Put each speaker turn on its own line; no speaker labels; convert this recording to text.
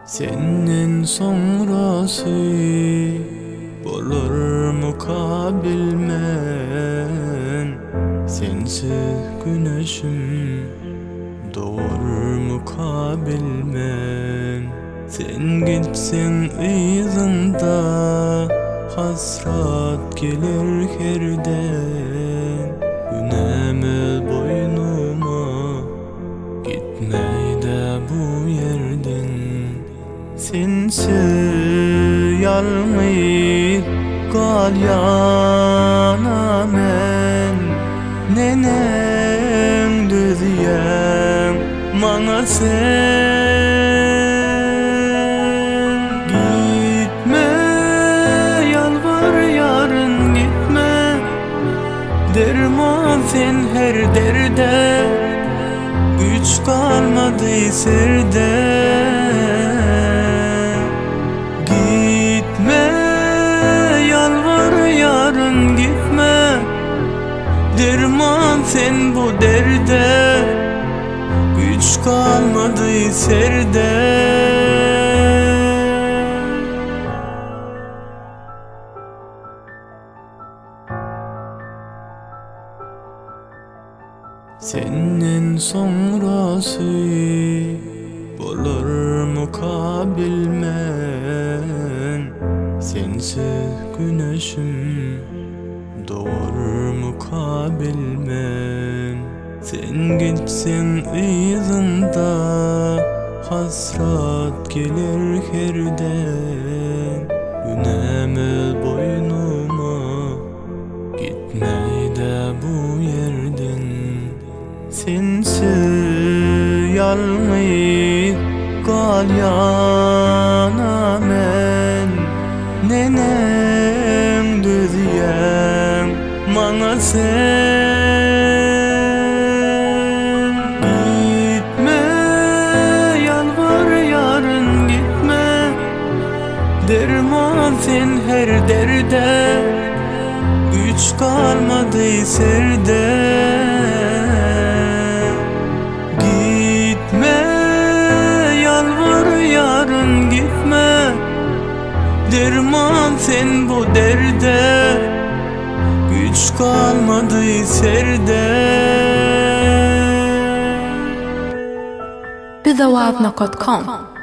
Senden sonrası olur mukabilmen. Sensiz güneşim doğur mukabilmen. Sen gitsen ıyızında hasrat gelir herden. Ünemel boynuma gitmey de bu yerden. Sensiz yalmay kal yana men. Nenem düzüyem mana sen. Gitme yalvar yarın gitme. Derman sen her derde. Güç kalmadı serde. Gitme yalvar yarın gitme. Derman sen bu derde. Güç kalmadı serde. Senden sonrası olur mukabilmen. Sensiz güneşim doğur mukabilmen. Sen gitsen ıyızında hasrat gelir herden. Ünemel boynuma gitmey de bu yerden. Sensiz yalmay kal yana men. Nenem düzüyem mana sen. Gitme yalvar yarın gitme. Derman sen her derde. Güç kalmadı serde. Gitme yalvar yarın gitme. Derman sen bu derde. Güç kalmadı serde.
bizawazna.com